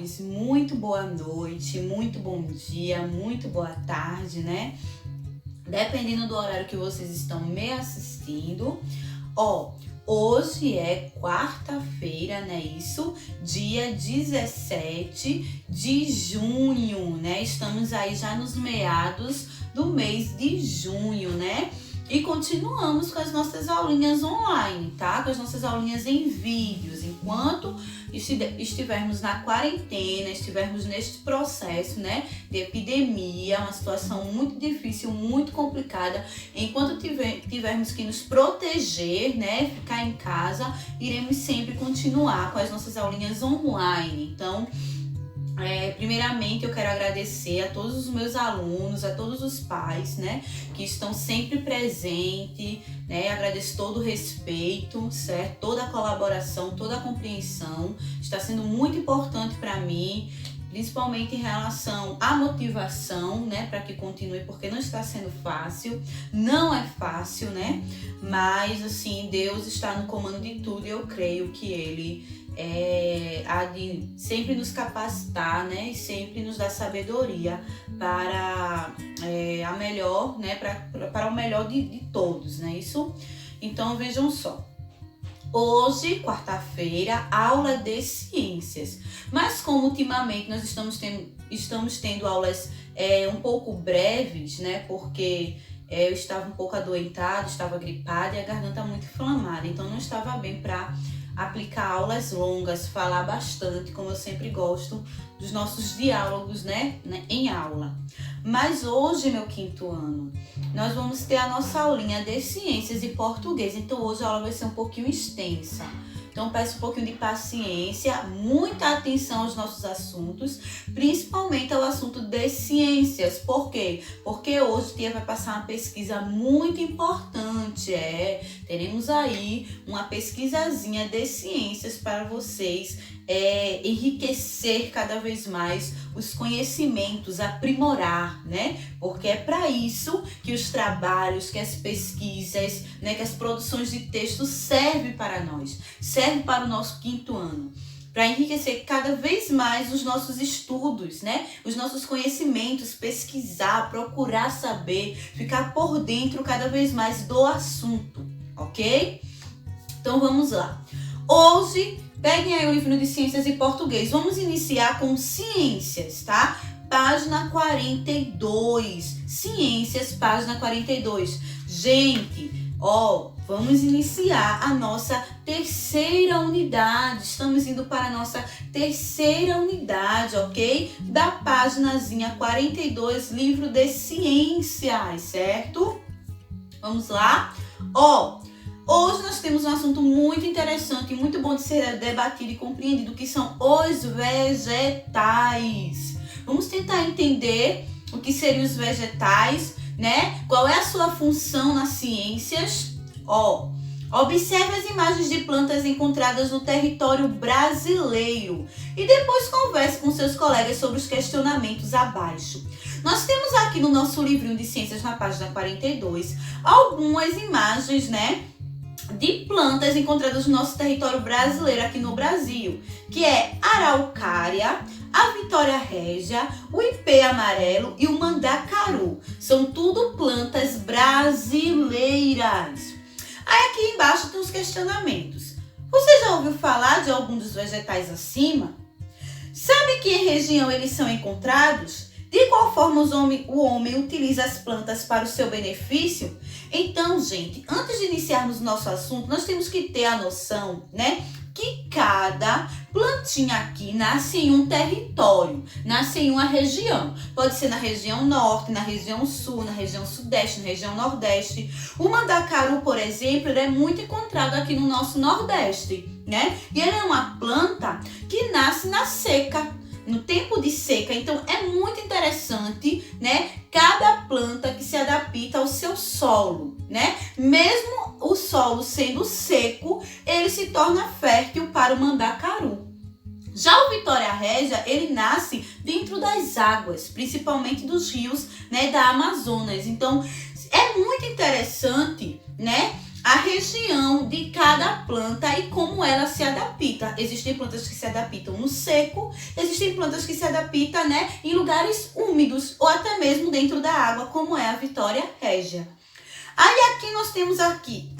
corações, muito boa noite, muito bom dia, muito boa tarde, né? Dependendo do horário que vocês estão me assistindo. Hoje é quarta-feira, né? Isso, dia 17 de junho, né? Estamos aí já nos meados do mês de junho, né? E continuamos com as nossas aulinhas online, tá? Com as nossas aulinhas em vídeos. Enquanto estivermos na quarentena, estivermos neste processo, né, de epidemia, uma situação muito difícil, muito complicada, enquanto tivermos que nos proteger, né, ficar em casa, iremos sempre continuar com as nossas aulinhas online. Então, primeiramente eu quero agradecer a todos os meus alunos, a todos os pais, né, que estão sempre presentes, né, agradeço todo o respeito, certo? Toda a colaboração, toda a compreensão, está sendo muito importante para mim, principalmente em relação à motivação, né, para que continue, porque não está sendo fácil, não é fácil, né, mas assim, Deus está no comando de tudo e eu creio que Ele há de sempre nos capacitar, né, e sempre nos dar sabedoria para a melhor, né, para o melhor de todos, né, isso? Então vejam só. Hoje, quarta-feira, aula de ciências. Mas como ultimamente nós estamos tendo aulas um pouco breves, né? Porque eu estava um pouco adoentada, estava gripada e a garganta muito inflamada. Então não estava bem para aplicar aulas longas, falar bastante, como eu sempre gosto dos nossos diálogos, né, em aula. Mas hoje, meu quinto ano, nós vamos ter a nossa aulinha de ciências e português. Então hoje a aula vai ser um pouquinho extensa. Então peço um pouquinho de paciência, muita atenção aos nossos assuntos, principalmente ao assunto de ciências. Por quê? Porque hoje o Tia vai passar uma pesquisa muito importante. Teremos aí uma pesquisazinha de ciências para vocês enriquecer cada vez mais os conhecimentos, aprimorar, né? Porque é para isso que os trabalhos, que as pesquisas, né, que as produções de texto servem para nós, servem para o nosso quinto ano, para enriquecer cada vez mais os nossos estudos, né? Os nossos conhecimentos, pesquisar, procurar saber, ficar por dentro cada vez mais do assunto, ok? Então vamos lá. Hoje, peguem aí o livro de Ciências e Português. Vamos iniciar com Ciências, tá? Página 42. Ciências, página 42. Gente, vamos iniciar a nossa terceira unidade. Estamos indo para a nossa terceira unidade, ok? Da páginazinha 42, livro de Ciências, certo? Vamos lá? Hoje nós temos um assunto muito interessante e muito bom de ser debatido e compreendido, que são os vegetais. Vamos tentar entender o que seriam os vegetais, né? Qual é a sua função nas ciências? Observe as imagens de plantas encontradas no território brasileiro e depois converse com seus colegas sobre os questionamentos abaixo. Nós temos aqui no nosso livrinho de ciências, na página 42, algumas imagens, né, de plantas encontradas no nosso território brasileiro, aqui no Brasil, que é a araucária, a vitória régia, o ipê amarelo e o mandacaru. São tudo plantas brasileiras. Aí aqui embaixo tem os questionamentos. Você já ouviu falar de algum dos vegetais acima? Sabe que região eles são encontrados? De qual forma o homem utiliza as plantas para o seu benefício? Então, gente, antes de iniciarmos o nosso assunto, nós temos que ter a noção, né, que cada plantinha aqui nasce em um território, nasce em uma região. Pode ser na região norte, na região sul, na região sudeste, na região nordeste. O mandacaru, por exemplo, ele é muito encontrado aqui no nosso nordeste, né? E ele é uma planta que nasce na seca, no tempo de seca. Então é muito interessante, né? Cada planta que se adapta ao seu solo, né? Mesmo o solo sendo seco, ele se torna fértil para o mandacaru. Já o Vitória Régia, ele nasce dentro das águas, principalmente dos rios, né, da Amazonas. Então é muito interessante, né, a região de cada planta e como ela se adapta. Existem plantas que se adaptam no seco, existem plantas que se adaptam, né, em lugares úmidos ou até mesmo dentro da água, como é a Vitória régia. Aí aqui nós temos aqui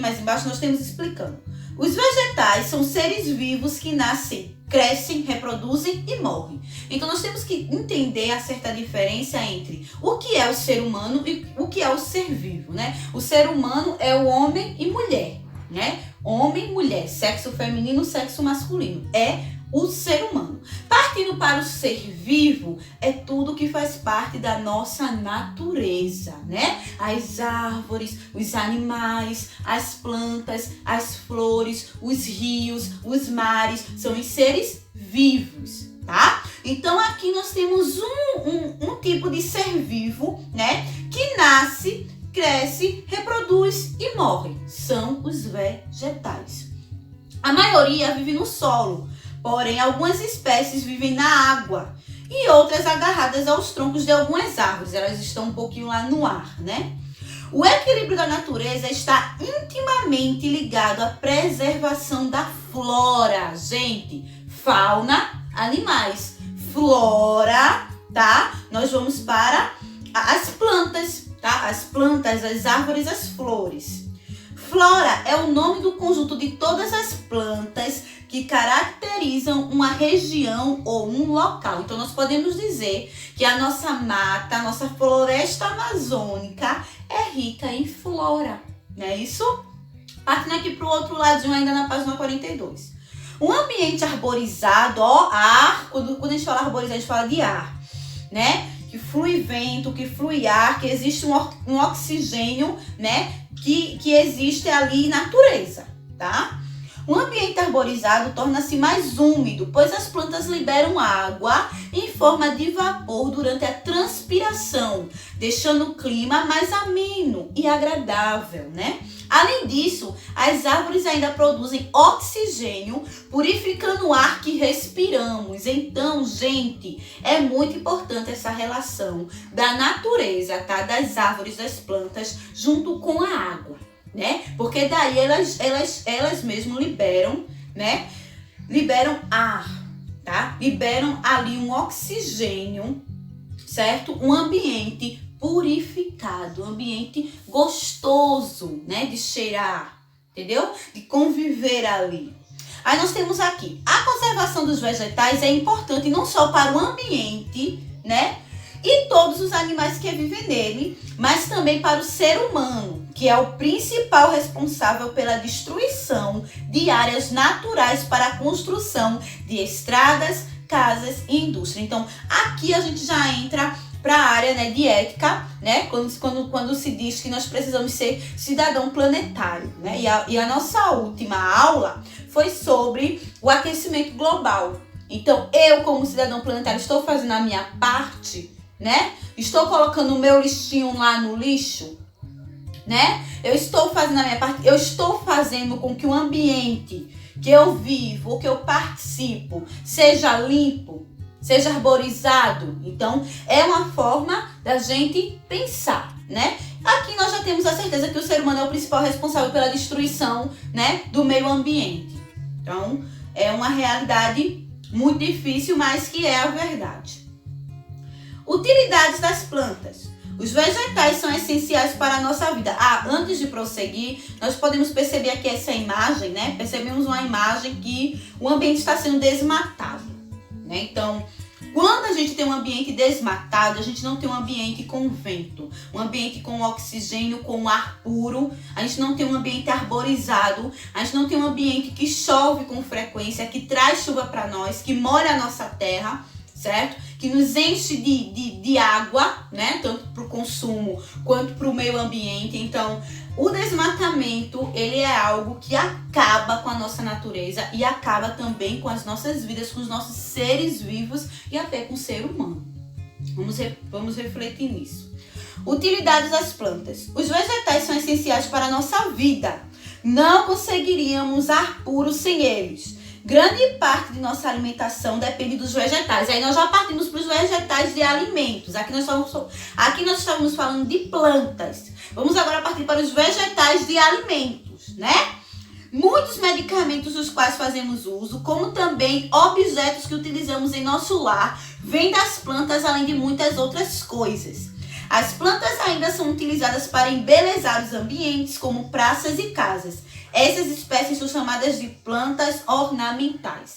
mais embaixo nós temos explicando. Os vegetais são seres vivos que nascem, crescem, reproduzem e morrem. Então nós temos que entender a certa diferença entre o que é o ser humano e o que é o ser vivo, né? O ser humano é o homem e mulher, né? Homem e mulher, sexo feminino, sexo masculino. É o ser humano. Partindo para o ser vivo, é tudo que faz parte da nossa natureza, né? As árvores, os animais, as plantas, as flores, os rios, os mares, são os seres vivos, tá? Então aqui nós temos um tipo de ser vivo, né? Que nasce, cresce, reproduz e morre. São os vegetais. A maioria vive no solo. Porém, algumas espécies vivem na água e outras agarradas aos troncos de algumas árvores. Elas estão um pouquinho lá no ar, né? O equilíbrio da natureza está intimamente ligado à preservação da flora, gente. Fauna, animais. Flora, tá? Nós vamos para as plantas, tá? As plantas, as árvores, as flores. Flora é o nome do conjunto de todas as plantas que caracterizam uma região ou um local. Então, nós podemos dizer que a nossa mata, a nossa floresta amazônica é rica em flora, não é isso? Partindo aqui para o outro ladinho, ainda na página 42. Um ambiente arborizado, ó, ar, quando a gente fala arborizado, a gente fala de ar, né? Que flui vento, que flui ar, que existe um oxigênio, né? Que existe ali em natureza, tá? Um ambiente arborizado torna-se mais úmido, pois as plantas liberam água em forma de vapor durante a transpiração, deixando o clima mais ameno e agradável, né? Além disso, as árvores ainda produzem oxigênio, purificando o ar que respiramos. Então, gente, é muito importante essa relação da natureza, tá? Das árvores, das plantas, junto com a água, né? Porque daí elas mesmo liberam, né? Liberam ar, tá? Liberam ali um oxigênio, certo? Um ambiente purificado, um ambiente gostoso, né? De cheirar, entendeu? De conviver ali. Aí nós temos aqui, a conservação dos vegetais é importante não só para o ambiente, né? E todos os animais que vivem nele, mas também para o ser humano, que é o principal responsável pela destruição de áreas naturais para a construção de estradas, casas e indústria. Então, aqui a gente já entra para a área, né, de ética, né, quando se diz que nós precisamos ser cidadão planetário, né, e a nossa última aula foi sobre o aquecimento global. Então, eu como cidadão planetário estou fazendo a minha parte, né, estou colocando o meu lixinho lá no lixo, né, eu estou fazendo a minha parte, eu estou fazendo com que o ambiente que eu vivo, ou que eu participo, seja limpo, seja arborizado. Então, é uma forma da gente pensar, né? Aqui nós já temos a certeza que o ser humano é o principal responsável pela destruição, né, do meio ambiente. Então, é uma realidade muito difícil, mas que é a verdade. Utilidades das plantas. Os vegetais são essenciais para a nossa vida. Antes de prosseguir, nós podemos perceber aqui essa imagem, né? Percebemos uma imagem que o ambiente está sendo desmatado, né? Então, quando a gente tem um ambiente desmatado, a gente não tem um ambiente com vento, um ambiente com oxigênio, com ar puro, a gente não tem um ambiente arborizado, a gente não tem um ambiente que chove com frequência, que traz chuva para nós, que molha a nossa terra, certo? Que nos enche de água, né? Tanto para o consumo quanto para o meio ambiente. Então, o desmatamento, ele é algo que acaba com a nossa natureza e acaba também com as nossas vidas, com os nossos seres vivos e até com o ser humano. Vamos refletir nisso. Utilidades das plantas. Os vegetais são essenciais para a nossa vida. Não conseguiríamos ar puro sem eles. grande parte de nossa alimentação depende dos vegetais. Aí nós já partimos para os vegetais de alimentos. Aqui nós estávamos falando de plantas. Vamos agora partir para os vegetais de alimentos, né? Muitos medicamentos dos quais fazemos uso, como também objetos que utilizamos em nosso lar, vêm das plantas, além de muitas outras coisas. As plantas ainda são utilizadas para embelezar os ambientes, como praças e casas. Essas espécies são chamadas de plantas ornamentais.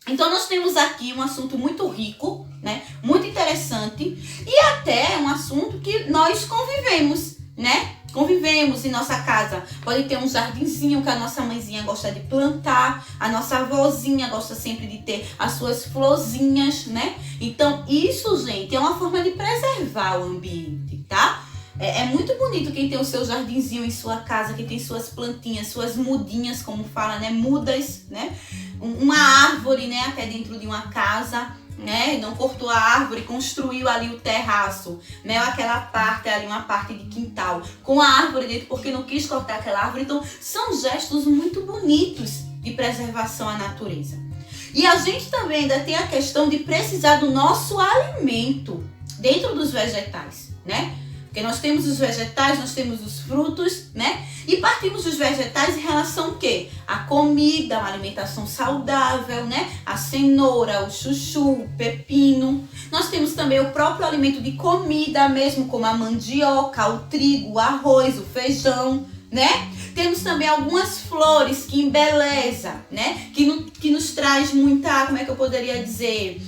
Então, nós temos aqui um assunto muito rico, né? Muito interessante e até um assunto que nós convivemos, né? Convivemos em nossa casa. Pode ter um jardinzinho que a nossa mãezinha gosta de plantar, a nossa avózinha gosta sempre de ter as suas florzinhas, né? Então, isso, gente, é uma forma de preservar o ambiente, tá? É muito bonito quem tem o seu jardinzinho em sua casa, quem tem suas plantinhas, suas mudinhas, como fala, né? Mudas, né? Uma árvore, né? Até dentro de uma casa, né? Não cortou a árvore, construiu ali o terraço, né? Aquela parte ali, uma parte de quintal, com a árvore dentro, porque não quis cortar aquela árvore. Então, são gestos muito bonitos de preservação à natureza. E a gente também ainda tem a questão de precisar do nosso alimento dentro dos vegetais, né? Porque nós temos os vegetais, nós temos os frutos, né? E partimos dos vegetais em relação ao quê? A comida, uma alimentação saudável, né? A cenoura, o chuchu, o pepino. Nós temos também o próprio alimento de comida mesmo, como a mandioca, o trigo, o arroz, o feijão, né? Temos também algumas flores que embeleza, né? Que nos traz muita, como é que eu poderia dizer...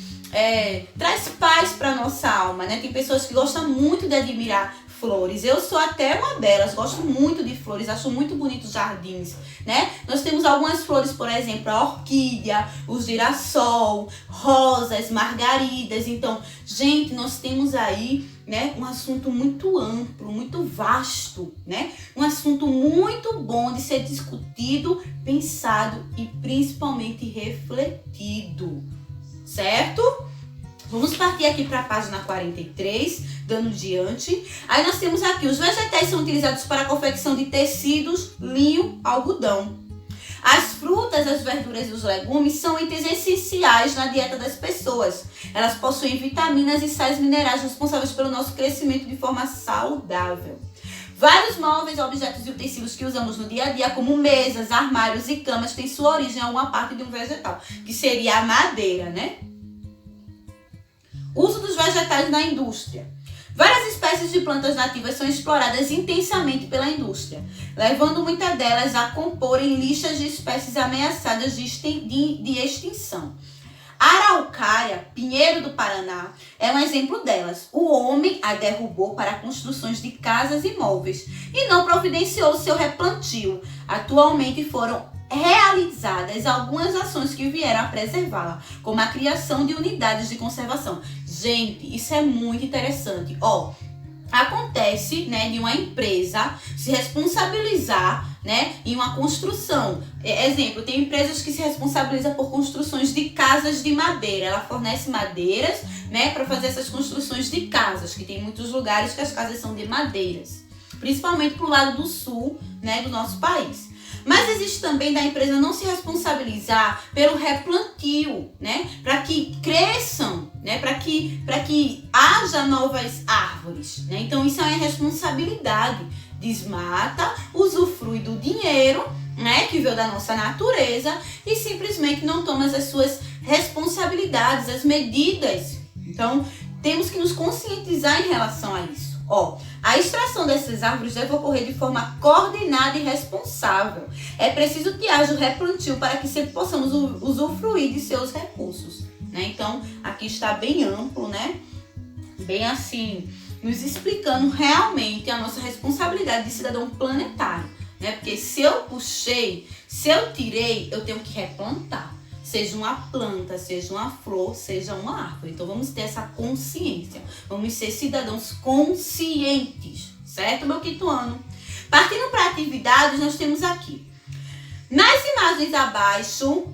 traz paz para nossa alma, né? Tem pessoas que gostam muito de admirar flores. Eu sou até uma delas, gosto muito de flores, acho muito bonitos os jardins, né? Nós temos algumas flores, por exemplo, a orquídea, o girassol, rosas, margaridas. Então, gente, nós temos aí, né, um assunto muito amplo, muito vasto, né? Um assunto muito bom de ser discutido, pensado e principalmente refletido. Certo? Vamos partir aqui para a página 43, dando diante. Aí nós temos aqui, os vegetais são utilizados para a confecção de tecidos, linho, algodão. As frutas, as verduras e os legumes são itens essenciais na dieta das pessoas. Elas possuem vitaminas e sais minerais responsáveis pelo nosso crescimento de forma saudável. Vários móveis, objetos e utensílios que usamos no dia a dia, como mesas, armários e camas, têm sua origem em alguma parte de um vegetal, que seria a madeira, né? Uso dos vegetais na indústria. Várias espécies de plantas nativas são exploradas intensamente pela indústria, levando muitas delas a comporem listas de espécies ameaçadas de extinção. A araucária, pinheiro do Paraná, é um exemplo delas. O homem a derrubou para construções de casas e móveis e não providenciou seu replantio. Atualmente foram realizadas algumas ações que vieram a preservá-la, como a criação de unidades de conservação. Gente, isso é muito interessante. Acontece, né, de uma empresa se responsabilizar, né, em uma construção. Exemplo, tem empresas que se responsabilizam por construções de casas de madeira. Ela fornece madeiras, né, para fazer essas construções de casas, que tem muitos lugares que as casas são de madeiras, principalmente pro lado do sul, né, do nosso país. Mas existe também da empresa não se responsabilizar pelo replantio, né? Para que cresçam, né? Para que haja novas árvores, né? Então isso é uma responsabilidade. Desmata, usufrui do dinheiro, né? Que veio da nossa natureza e simplesmente não toma as suas responsabilidades, as medidas. Então temos que nos conscientizar em relação a isso. A extração dessas árvores deve ocorrer de forma coordenada e responsável. É preciso que haja o replantio para que sempre possamos usufruir de seus recursos, né? Então, aqui está bem amplo, né? Bem assim, nos explicando realmente a nossa responsabilidade de cidadão planetário, né? Porque se eu puxei, se eu tirei, eu tenho que replantar. Seja uma planta, seja uma flor, seja uma árvore. Então, vamos ter essa consciência. Vamos ser cidadãos conscientes. Certo, meu quinto ano? Partindo para atividades, nós temos aqui. Nas imagens abaixo,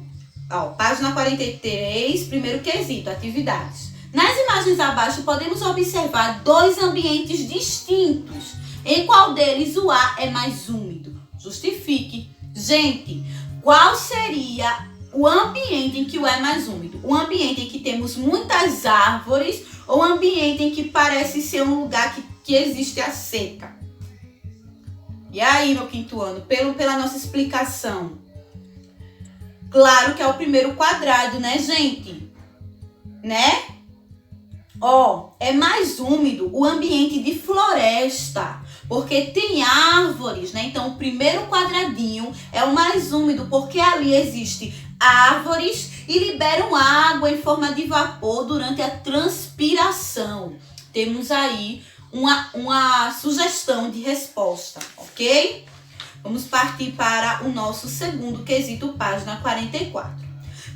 página 43, primeiro quesito, atividades. Nas imagens abaixo, podemos observar dois ambientes distintos. Em qual deles o ar é mais úmido? Justifique. Gente, qual seria o ambiente em que é mais úmido? O ambiente em que temos muitas árvores ou o ambiente em que parece ser um lugar que existe a seca? E aí, meu quinto ano, pela nossa explicação? Claro que é o primeiro quadrado, né, gente? Né? Ó, é mais úmido o ambiente de floresta, porque tem árvores, né? Então, o primeiro quadradinho é o mais úmido, porque ali existe árvores e liberam água em forma de vapor durante a transpiração. Temos aí uma sugestão de resposta, ok? Vamos partir para o nosso segundo quesito, página 44.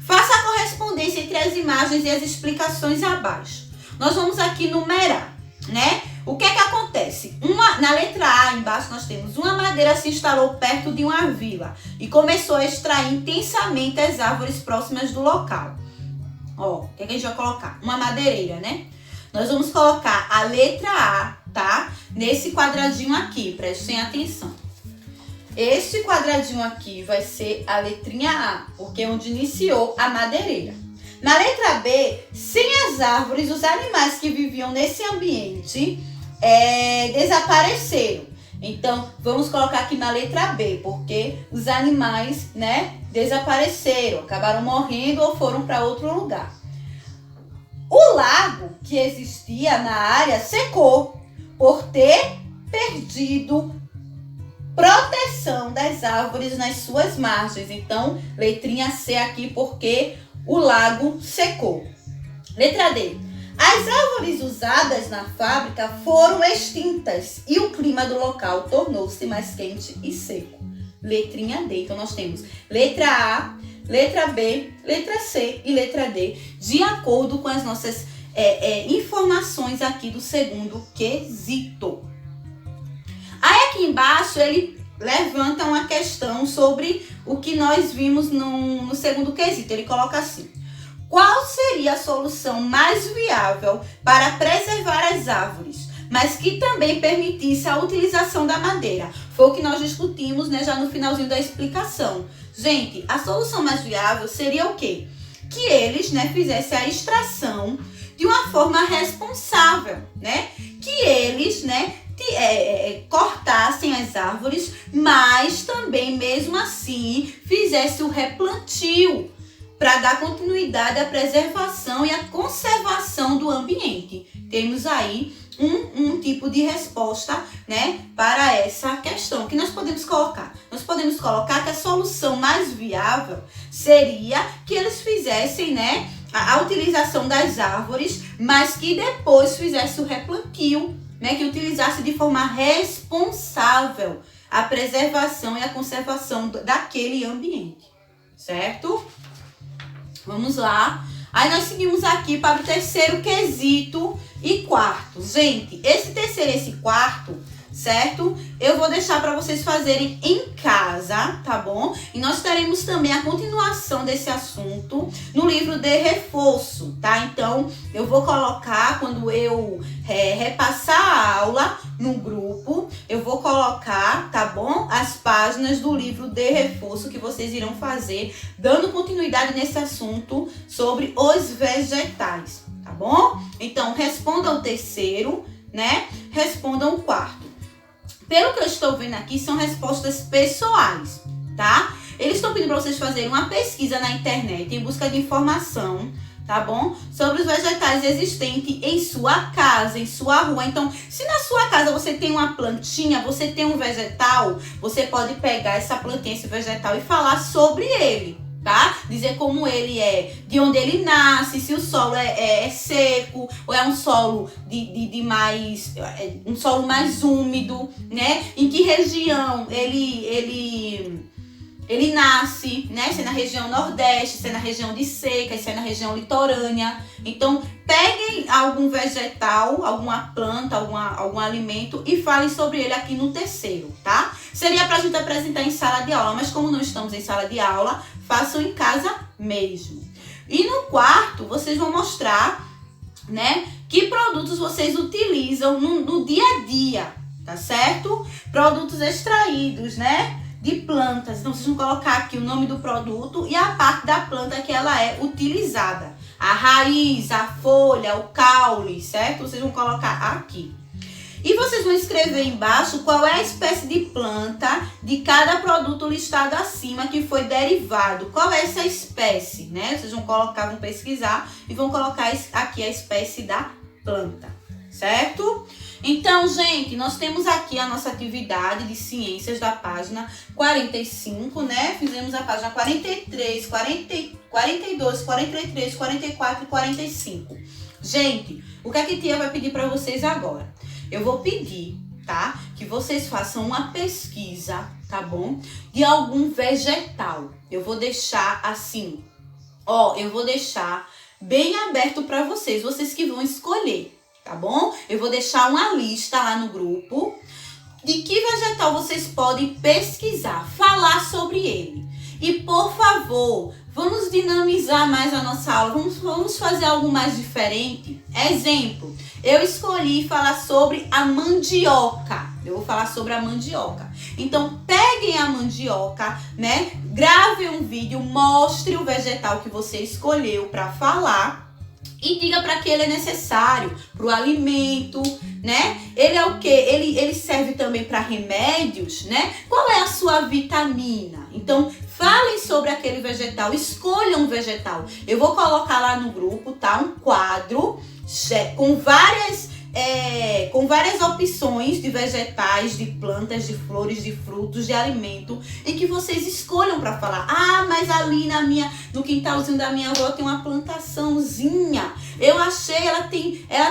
Faça a correspondência entre as imagens e as explicações abaixo. Nós vamos aqui numerar, né? O que é que acontece? Na letra A, embaixo, nós temos uma madeira se instalou perto de uma vila e começou a extrair intensamente as árvores próximas do local. Ó, o que é que a gente vai colocar? Uma madeireira, né? Nós vamos colocar a letra A, tá? Nesse quadradinho aqui, prestem atenção. Este quadradinho aqui vai ser a letrinha A, porque é onde iniciou a madeireira. Na letra B, sem as árvores, os animais que viviam nesse ambiente desapareceram. Então, vamos colocar aqui na letra B, porque os animais, né, desapareceram, acabaram morrendo ou foram para outro lugar. O lago que existia na área secou por ter perdido proteção das árvores nas suas margens. Então, letrinha C aqui, porque o lago secou. Letra D. As árvores usadas na fábrica foram extintas e o clima do local tornou-se mais quente e seco. Letrinha D. Então, nós temos letra A, letra B, letra C e letra D, de acordo com as nossas informações aqui do segundo quesito. Aí, aqui embaixo, ele levanta uma questão sobre o que nós vimos no segundo quesito. Ele coloca assim: qual seria a solução mais viável para preservar as árvores, mas que também permitisse a utilização da madeira? Foi o que nós discutimos, né, já no finalzinho da explicação. Gente, a solução mais viável seria o quê? Que eles, né, fizessem a extração de uma forma responsável, né? Que eles, né, cortassem as árvores, mas também, mesmo assim, fizesse o replantio para dar continuidade à preservação e à conservação do ambiente. Temos aí um tipo de resposta, né, para essa questão. O que nós podemos colocar? Nós podemos colocar que a solução mais viável seria que eles fizessem, né, a utilização das árvores, mas que depois fizesse o replantio, né, que utilizasse de forma responsável a preservação e a conservação daquele ambiente, certo? Vamos lá. Aí nós seguimos aqui para o terceiro quesito e quarto. Gente, esse terceiro e esse quarto, certo? Eu vou deixar para vocês fazerem em casa, tá bom? E nós teremos também a continuação desse assunto no livro de reforço, tá? Então, eu vou colocar, quando eu repassar a aula no grupo, eu vou colocar, tá bom? As páginas do livro de reforço que vocês irão fazer, dando continuidade nesse assunto sobre os vegetais, tá bom? Então, respondam o terceiro, né? Respondam o quarto. Pelo que eu estou vendo aqui, são respostas pessoais, tá? Eles estão pedindo para vocês fazerem uma pesquisa na internet em busca de informação, tá bom? Sobre os vegetais existentes em sua casa, em sua rua. Então, se na sua casa você tem uma plantinha, você tem um vegetal, você pode pegar essa plantinha, esse vegetal e falar sobre ele, tá? Dizer como ele é, de onde ele nasce, se o solo é seco ou é um solo um solo mais úmido, né? Em que região ele nasce, né? Se é na região nordeste, se é na região de seca, se é na região litorânea. Então, peguem algum vegetal, alguma planta, algum alimento e falem sobre ele aqui no terceiro, tá? Seria pra gente apresentar em sala de aula, mas como não estamos em sala de aula, façam em casa mesmo. E no quarto, vocês vão mostrar, né, que produtos vocês utilizam no dia a dia, tá certo? Produtos extraídos, né, de plantas. Então, vocês vão colocar aqui o nome do produto e a parte da planta que ela é utilizada. A raiz, a folha, o caule, certo? Vocês vão colocar aqui. E vocês vão escrever embaixo qual é a espécie de planta de cada produto listado acima que foi derivado. Qual é essa espécie, né? Vocês vão colocar, vão pesquisar e vão colocar aqui a espécie da planta, certo? Então, gente, nós temos aqui a nossa atividade de ciências da página 45, né? Fizemos a página 43, 42, 43, 44 e 45. Gente, o que a tia vai pedir para vocês agora? Eu vou pedir, tá? Que vocês façam uma pesquisa, tá bom? De algum vegetal. Eu vou deixar assim, ó, eu vou deixar bem aberto para vocês que vão escolher, tá bom? Eu vou deixar uma lista lá no grupo de que vegetal vocês podem pesquisar, falar sobre ele. E, por favor, vamos dinamizar mais a nossa aula, vamos fazer algo mais diferente. Exemplo, eu escolhi falar sobre a mandioca. Eu vou falar sobre a mandioca. Então, peguem a mandioca, né? Grave um vídeo, mostre o vegetal que você escolheu para falar e diga para que ele é necessário para o alimento, né? Ele é o quê? Ele serve também para remédios, né? Qual é a sua vitamina? Então, falem sobre aquele vegetal, escolham um vegetal. Eu vou colocar lá no grupo, tá? Um quadro com várias opções de vegetais, de plantas, de flores, de frutos, de alimento, em que vocês escolham para falar. Ah, mas ali no quintalzinho da minha avó tem uma plantaçãozinha. Eu achei, ela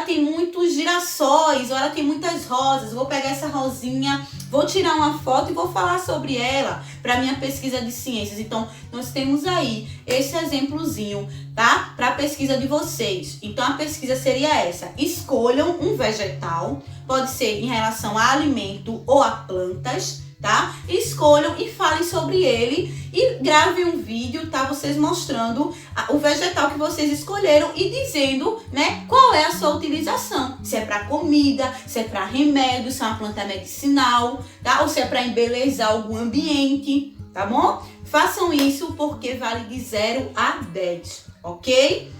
tem muitos girassóis, ou ela tem muitas rosas. Vou pegar essa rosinha, vou tirar uma foto e vou falar sobre ela para minha pesquisa de ciências. Então, nós temos aí esse exemplozinho, tá? Para a pesquisa de vocês. Então, a pesquisa seria essa. Escolham um vegetal, pode ser em relação a alimento ou a plantas, tá? Escolham e falem sobre ele e gravem um vídeo, tá? Vocês mostrando o vegetal que vocês escolheram e dizendo, né, qual é a sua utilização. Se é para comida, se é para remédio, se é uma planta medicinal, tá? Ou se é para embelezar algum ambiente, tá bom? Façam isso porque vale de 0 a 10, ok?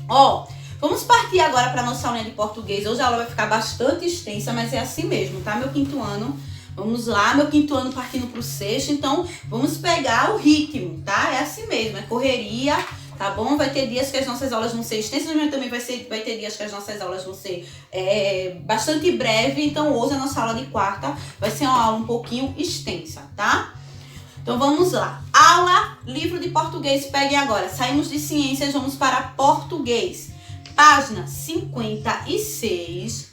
Ó, vamos partir agora para nossa aula de português. Hoje a aula vai ficar bastante extensa, mas é assim mesmo, tá, meu quinto ano? Vamos lá, meu quinto ano partindo pro sexto, então vamos pegar o ritmo, tá? É assim mesmo, é correria, tá bom? Vai ter dias que as nossas aulas vão ser extensas, mas também vai ter dias que as nossas aulas vão ser bastante breve. Então hoje a nossa aula de quarta vai ser uma aula um pouquinho extensa, tá? Então vamos lá. Aula, livro de português, peguem agora. Saímos de ciências, vamos para português. Página 56,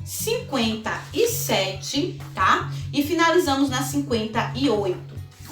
57, tá? E finalizamos na 58,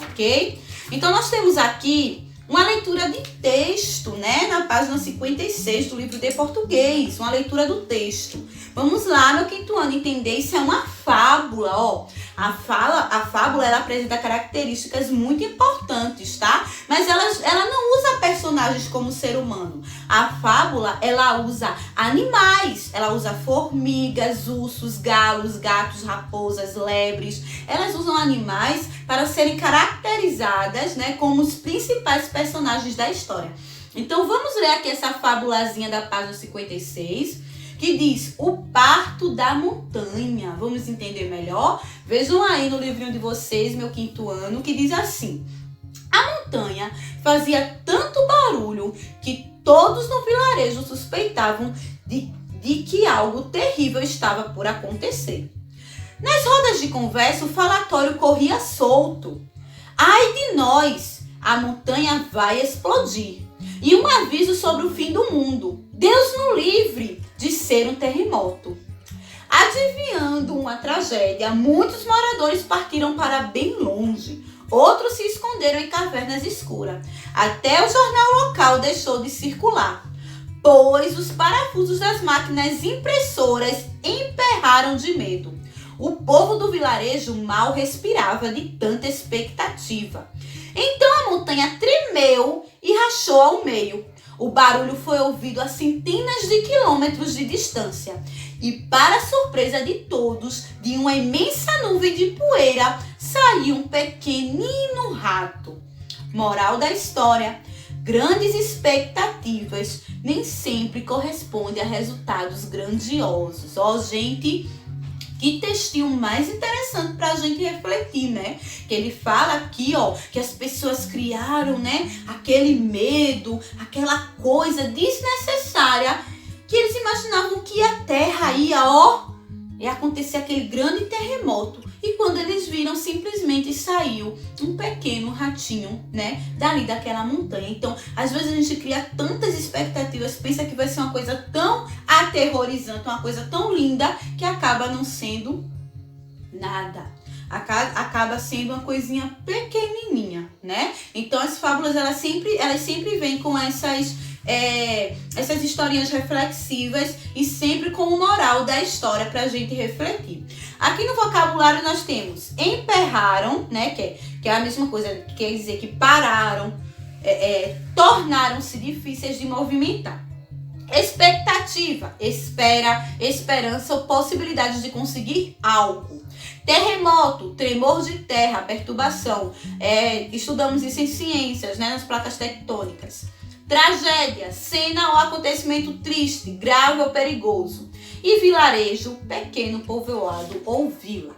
ok? Então, nós temos aqui uma leitura de texto, né? Na página 56 do livro de português, uma leitura do texto. Vamos lá, meu quinto ano, entender, isso é uma fábula, ó. A fábula, ela apresenta características muito importantes, tá? Mas ela não usa personagens como ser humano. A fábula, ela usa animais. Ela usa formigas, ursos, galos, gatos, raposas, lebres. Elas usam animais para serem caracterizadas, né, como os principais personagens da história. Então, vamos ler aqui essa fábulazinha da página 56, que diz o parto da montanha. Vamos entender melhor? Vejam aí no livrinho de vocês, meu quinto ano, que diz assim: a montanha fazia tanto barulho que todos no vilarejo suspeitavam de que algo terrível estava por acontecer. Nas rodas de conversa, o falatório corria solto. Ai de nós, a montanha vai explodir. E um aviso sobre o fim do mundo. Deus nos livre de ser um terremoto. Adivinhando uma tragédia, muitos moradores partiram para bem longe. Outros se esconderam em cavernas escuras. Até o jornal local deixou de circular, pois os parafusos das máquinas impressoras emperraram de medo. O povo do vilarejo mal respirava de tanta expectativa. Então a montanha tremeu e rachou ao meio. O barulho foi ouvido a centenas de quilômetros de distância. E, para surpresa de todos, de uma imensa nuvem de poeira saiu um pequenino rato. Moral da história: grandes expectativas nem sempre correspondem a resultados grandiosos. Ó, gente, que textinho mais interessante pra gente refletir, né? Que ele fala aqui, ó, que as pessoas criaram, né, aquele medo, aquela coisa desnecessária, que eles imaginavam que a terra ia, ó, ia acontecer aquele grande terremoto. E quando eles viram, simplesmente saiu um pequeno ratinho, né, dali daquela montanha. Então, às vezes a gente cria tantas expectativas, pensa que vai ser uma coisa tão aterrorizante, uma coisa tão linda, que acaba não sendo nada. Acaba sendo uma coisinha pequenininha, né? Então, as fábulas, elas sempre vêm com essas historinhas reflexivas e sempre com o moral da história pra gente refletir. Aqui no vocabulário nós temos emperraram, né, que é a mesma coisa, que quer dizer que pararam, tornaram-se difíceis de movimentar. Expectativa, espera, esperança ou possibilidade de conseguir algo. Terremoto, tremor de terra, perturbação. Estudamos isso em ciências, né, nas placas tectônicas. Tragédia, cena ou acontecimento triste, grave ou perigoso. E vilarejo, pequeno povoado ou vila.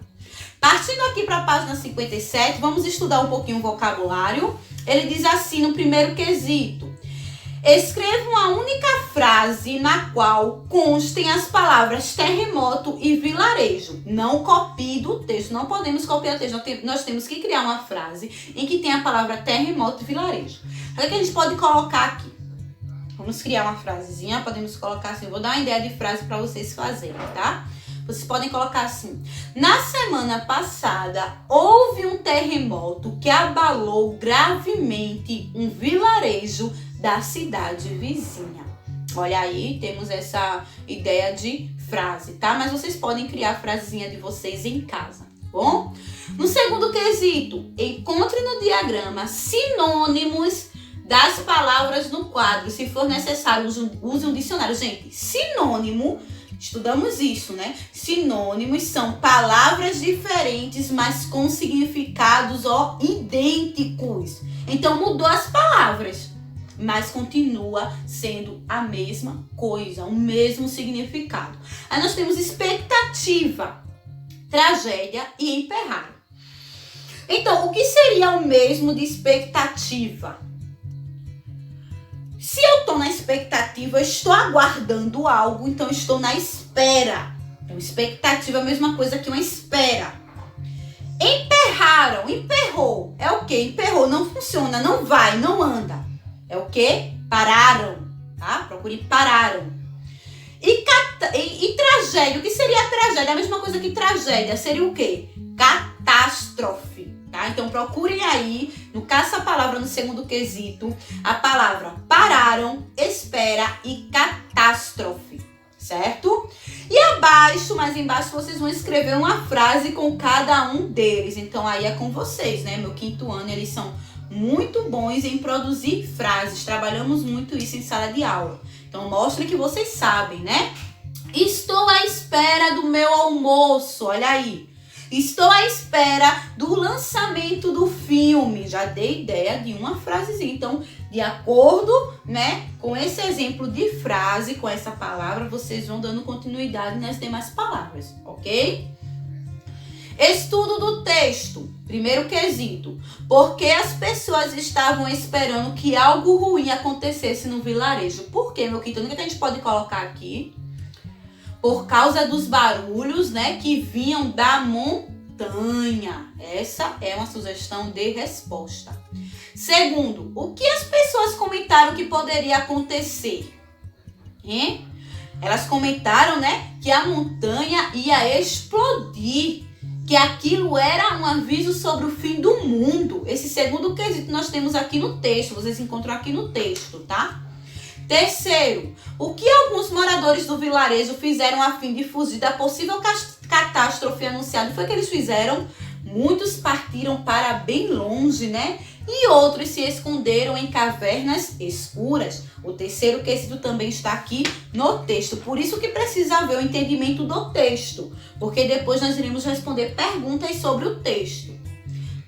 Partindo aqui para a página 57, vamos estudar um pouquinho o vocabulário. Ele diz assim no primeiro quesito: escreva uma única frase na qual constem as palavras terremoto e vilarejo. Não copie do texto, não podemos copiar o texto. Nós temos que criar uma frase em que tem a palavra terremoto e vilarejo. Olha o que a gente pode colocar aqui. Vamos criar uma frasezinha, podemos colocar assim, vou dar uma ideia de frase para vocês fazerem, tá? Vocês podem colocar assim: na semana passada, houve um terremoto que abalou gravemente um vilarejo da cidade vizinha. Olha aí, temos essa ideia de frase, tá? Mas vocês podem criar a frasezinha de vocês em casa, tá bom? No segundo quesito, encontre no diagrama sinônimos das palavras no quadro. Se for necessário, use um dicionário. Gente, sinônimo, estudamos isso, né? Sinônimos são palavras diferentes, mas com significados, idênticos. Então, mudou as palavras, mas continua sendo a mesma coisa, o mesmo significado. Aí nós temos expectativa, tragédia e emperrar. Então, o que seria o mesmo de expectativa? Se eu estou na expectativa, eu estou aguardando algo, então eu estou na espera. Então, expectativa é a mesma coisa que uma espera. Emperraram, emperrou. É o quê? Emperrou, não funciona, não vai, não anda. É o quê? Pararam, tá? Procure pararam. E tragédia, o que seria tragédia? A mesma coisa que tragédia, seria o quê? Catástrofe, tá? Então procurem aí, no caça-palavra no segundo quesito, a palavra pararam, espera e catástrofe, certo? E abaixo, mais embaixo, vocês vão escrever uma frase com cada um deles. Então aí é com vocês, né? Meu quinto ano, eles são muito bons em produzir frases. Trabalhamos muito isso em sala de aula. Então mostre que vocês sabem, né? Estou à espera do meu almoço. Olha aí. Estou à espera do lançamento do filme. Já dei ideia de uma frasezinha. Então, de acordo, né, com esse exemplo de frase, com essa palavra, vocês vão dando continuidade nas demais palavras, ok? Estudo do texto. Primeiro quesito. Por que as pessoas estavam esperando que algo ruim acontecesse no vilarejo? Por quê, meu quinto? O que a gente pode colocar aqui? Por causa dos barulhos, né, que vinham da montanha. Essa é uma sugestão de resposta. Segundo, o que as pessoas comentaram que poderia acontecer? Elas comentaram, né, que a montanha ia explodir, que aquilo era um aviso sobre o fim do mundo. Esse segundo quesito nós temos aqui no texto, vocês encontram aqui no texto, tá? Terceiro, o que alguns moradores do vilarejo fizeram a fim de fugir da possível catástrofe anunciada? Foi que eles fizeram? Muitos partiram para bem longe, né? E outros se esconderam em cavernas escuras. O terceiro quesito também está aqui no texto. Por isso que precisa haver o entendimento do texto, porque depois nós iremos responder perguntas sobre o texto.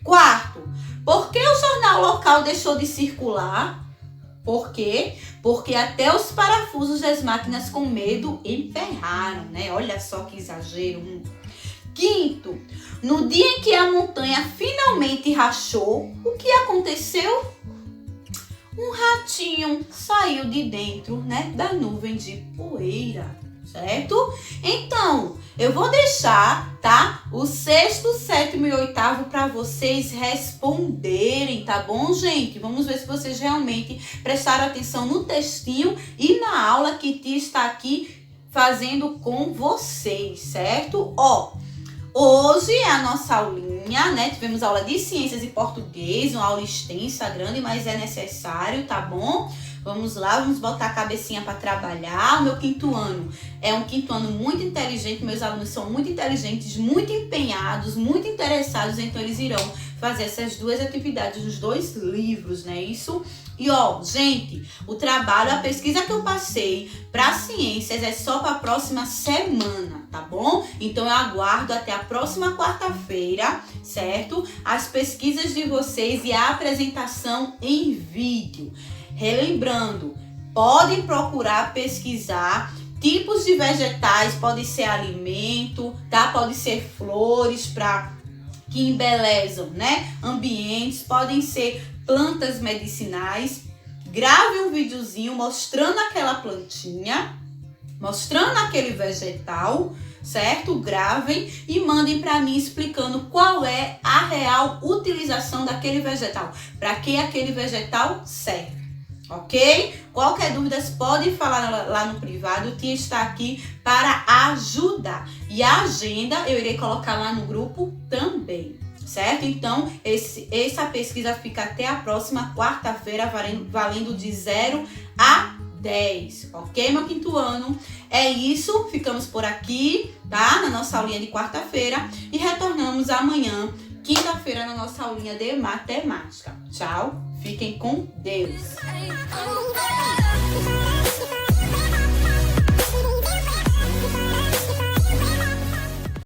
Quarto, por que o jornal local deixou de circular? Por quê? Porque até os parafusos das máquinas com medo emperraram, né? Olha só que exagero. Quinto, no dia em que a montanha finalmente rachou, o que aconteceu? Um ratinho saiu de dentro, né, da nuvem de poeira, certo? Então, eu vou deixar, tá, o sexto, sétimo e oitavo para vocês responderem, tá bom, gente? Vamos ver se vocês realmente prestaram atenção no textinho e na aula que Tia está aqui fazendo com vocês, certo? Hoje é a nossa aulinha, né? Tivemos aula de ciências e português, uma aula extensa, grande, mas é necessário, tá bom? Vamos lá, vamos botar a cabecinha para trabalhar. O meu quinto ano é um quinto ano muito inteligente, meus alunos são muito inteligentes, muito empenhados, muito interessados, então eles irão fazer essas duas atividades nos 2 livros, né? Isso. E gente, o trabalho, a pesquisa que eu passei para ciências é só para a próxima semana, tá bom? Então eu aguardo até a próxima quarta-feira, certo? As pesquisas de vocês e a apresentação em vídeo. Relembrando, podem procurar pesquisar tipos de vegetais, pode ser alimento, tá? Pode ser flores que embelezam, né, ambientes, podem ser plantas medicinais. Grave um videozinho mostrando aquela plantinha, mostrando aquele vegetal, certo? Gravem e mandem para mim explicando qual é a real utilização daquele vegetal, para que aquele vegetal serve. Ok? Qualquer dúvida, podem falar lá no privado. O Tia está aqui para ajudar. E a agenda eu irei colocar lá no grupo também, certo? Então, essa pesquisa fica até a próxima quarta-feira, valendo de 0 a 10. Ok, meu quinto ano? É isso. Ficamos por aqui, tá? Na nossa aulinha de quarta-feira. E retornamos amanhã, quinta-feira, na nossa aulinha de matemática. Tchau. Fiquem com Deus.